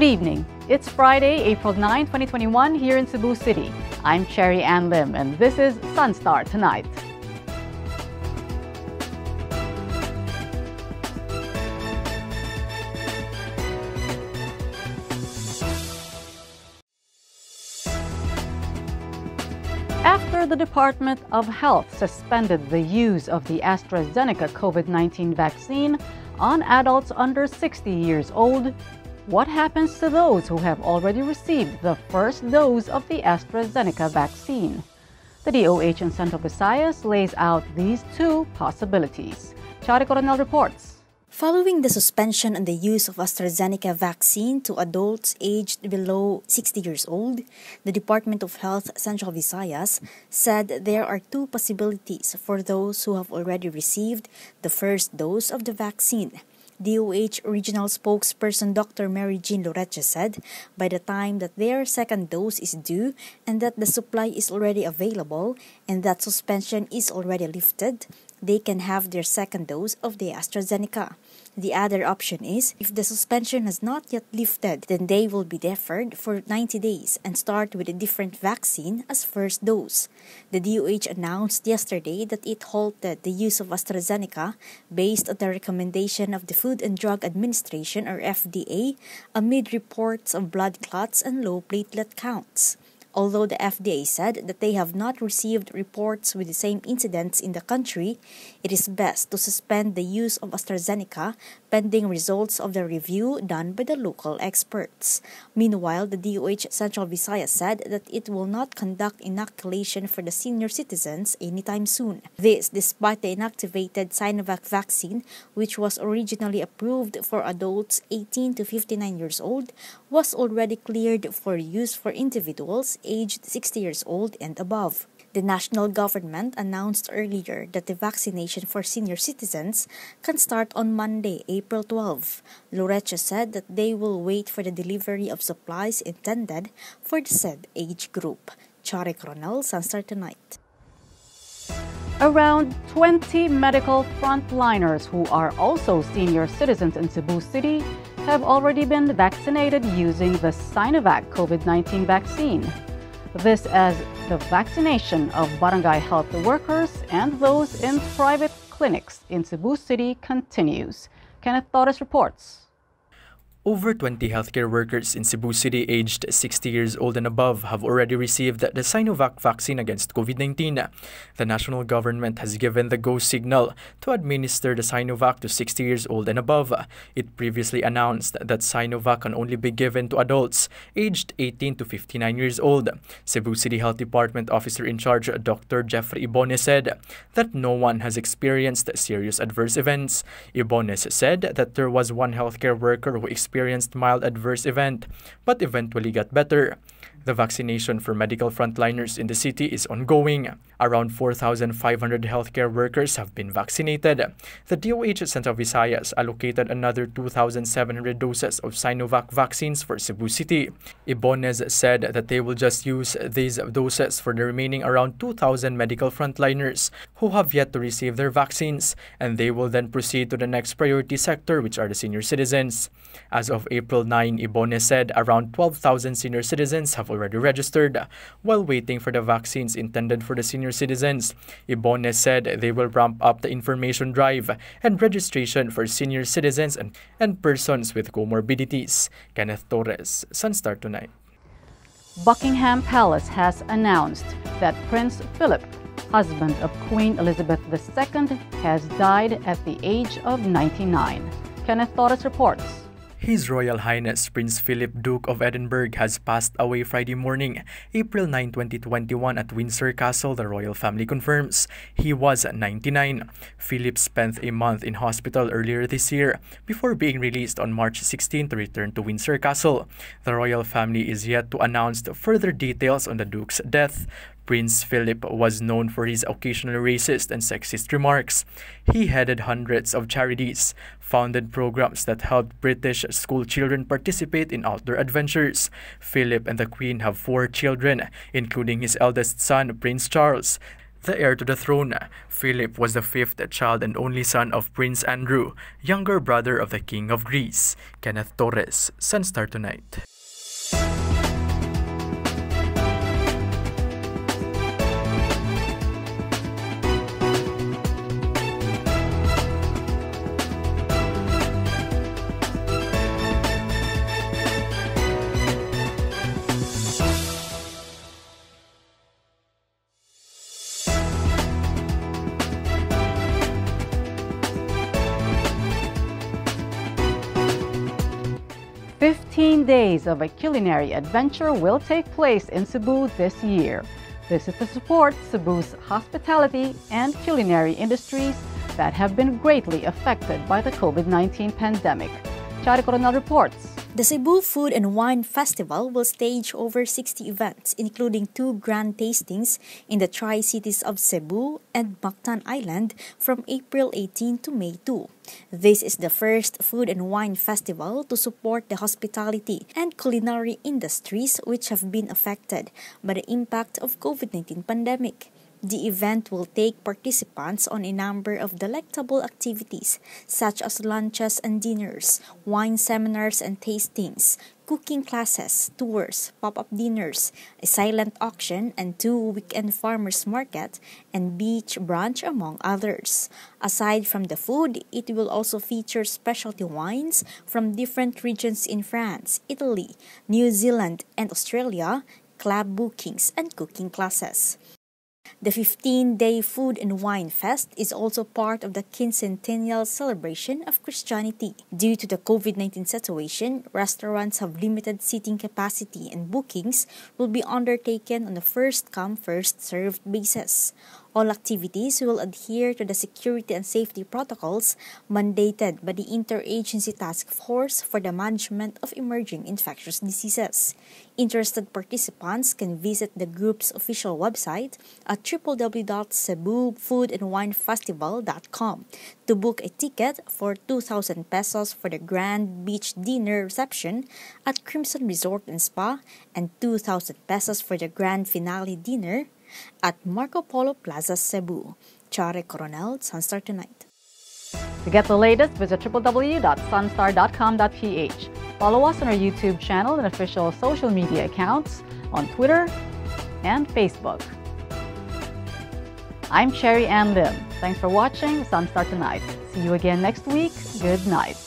Good evening. It's Friday, April 9, 2021 here in Cebu City. I'm CHerryAnn Lim and this is SunStar Tonight. After the Department of Health suspended the use of the AstraZeneca COVID-19 vaccine on adults under 60 years old, what happens to those who have already received the first dose of the AstraZeneca vaccine? The DOH in Central Visayas lays out these two possibilities. CHARRY reports. Following the suspension on the use of AstraZeneca vaccine to adults aged below 60 years old, the Department of Health Central Visayas said there are two possibilities for those who have already received the first dose of the vaccine. DOH Regional Spokesperson Dr. Mary Jean Loreche said by the time that their second dose is due and that the supply is already available and that suspension is already lifted, they can have their second dose of the AstraZeneca. The other option is, if the suspension has not yet lifted, then they will be deferred for 90 days and start with a different vaccine as first dose. The DOH announced yesterday that it halted the use of AstraZeneca based on the recommendation of the Food and Drug Administration or FDA amid reports of blood clots and low platelet counts. Although the FDA said that they have not received reports with the same incidents in the country, it is best to suspend the use of AstraZeneca pending results of the review done by the local experts. Meanwhile, the DOH Central Visayas said that it will not conduct inoculation for the senior citizens anytime soon. This despite the inactivated Sinovac vaccine, which was originally approved for adults 18 to 59 years old, was already cleared for use for individuals aged 60 years old and above. The national government announced earlier that the vaccination for senior citizens can start on Monday, April 12. Loreche said that they will wait for the delivery of supplies intended for the said age group. CHARRY, SunStar Tonight. Around 20 medical frontliners who are also senior citizens in Cebu City have already been vaccinated using the Sinovac COVID-19 vaccine. This as the vaccination of barangay health workers and those in private clinics in Cebu City continues. Kenneth TORRES reports. Over 20 healthcare workers in Cebu City aged 60 years old and above have already received the Sinovac vaccine against COVID-19. The national government has given the go signal to administer the Sinovac to 60 years old and above. It previously announced that Sinovac can only be given to adults aged 18 to 59 years old. Cebu City Health Department Officer in Charge Dr. Jeffrey Ibones said that no one has experienced serious adverse events. Ibones said that there was one healthcare worker who experienced mild adverse event, but eventually got better. The vaccination for medical frontliners in the city is ongoing. Around 4,500 healthcare workers have been vaccinated. The DOH Central Visayas allocated another 2,700 doses of Sinovac vaccines for Cebu City. Ibones said that they will just use these doses for the remaining around 2,000 medical frontliners who have yet to receive their vaccines, and they will then proceed to the next priority sector, which are the senior citizens. As of April 9, Ibones said around 12,000 senior citizens have already registered while waiting for the vaccines intended for the senior citizens. Ibones said they will ramp up the information drive and registration for senior citizens and persons with comorbidities. Kenneth TORRES, SunStar Tonight. Buckingham Palace has announced that Prince Philip, husband of Queen Elizabeth II, has died at the age of 99. Kenneth Torres reports. His Royal Highness Prince Philip, Duke of Edinburgh, has passed away Friday morning, April 9, 2021 at Windsor Castle, the royal family confirms. He was 99. Philip spent a month in hospital earlier this year before being released on March 16 to return to Windsor Castle. The royal family is yet to announce further details on the Duke's death. Prince Philip was known for his occasional racist and sexist remarks. He headed hundreds of charities, founded programs that helped British school children participate in outdoor adventures. Philip and the Queen have 4 children, including his eldest son, Prince Charles, the heir to the throne. Philip was the 5th child and only son of Prince Andrew, younger brother of the King of Greece. Kenneth Torres, SunStar Tonight. "15 days of a culinary adventure will take place in Cebu this year. This is to support Cebu's hospitality and culinary industries that have been greatly affected by the COVID-19 pandemic." CHARRY reports. The Cebu Food and Wine Festival will stage over 60 events, including 2 grand tastings in the Tri-Cities of Cebu and Mactan Island from April 18 to May 2. This is the first food and wine festival to support the hospitality and culinary industries which have been affected by the impact of COVID-19 pandemic. The event will take participants on a number of delectable activities such as lunches and dinners, wine seminars and tastings, cooking classes, tours, pop-up dinners, a silent auction, and 2 weekend farmers market and beach brunch, among others. Aside from the food, it will also feature specialty wines from different regions in France, Italy, New Zealand, and Australia, club bookings, and cooking classes. The 15-day Food and Wine Fest is also part of the quincentennial celebration of Christianity. Due to the COVID-19 situation, restaurants have limited seating capacity and bookings will be undertaken on a first-come, first-served basis. All activities will adhere to the security and safety protocols mandated by the Interagency Task Force for the Management of Emerging Infectious Diseases. Interested participants can visit the group's official website at www.cebufoodandwinefestival.com to book a ticket for 2,000 pesos for the Grand Beach Dinner Reception at Crimson Resort and Spa and 2,000 pesos for the Grand Finale Dinner at Marco Polo Plaza, Cebu. CHARRY CORONEL, SunStar Tonight. To get the latest, visit www.sunstar.com.ph. Follow us on our YouTube channel and official social media accounts on Twitter and Facebook. I'm CHerryAnn Lim. Thanks for watching SunStar Tonight. See you again next week. Good night.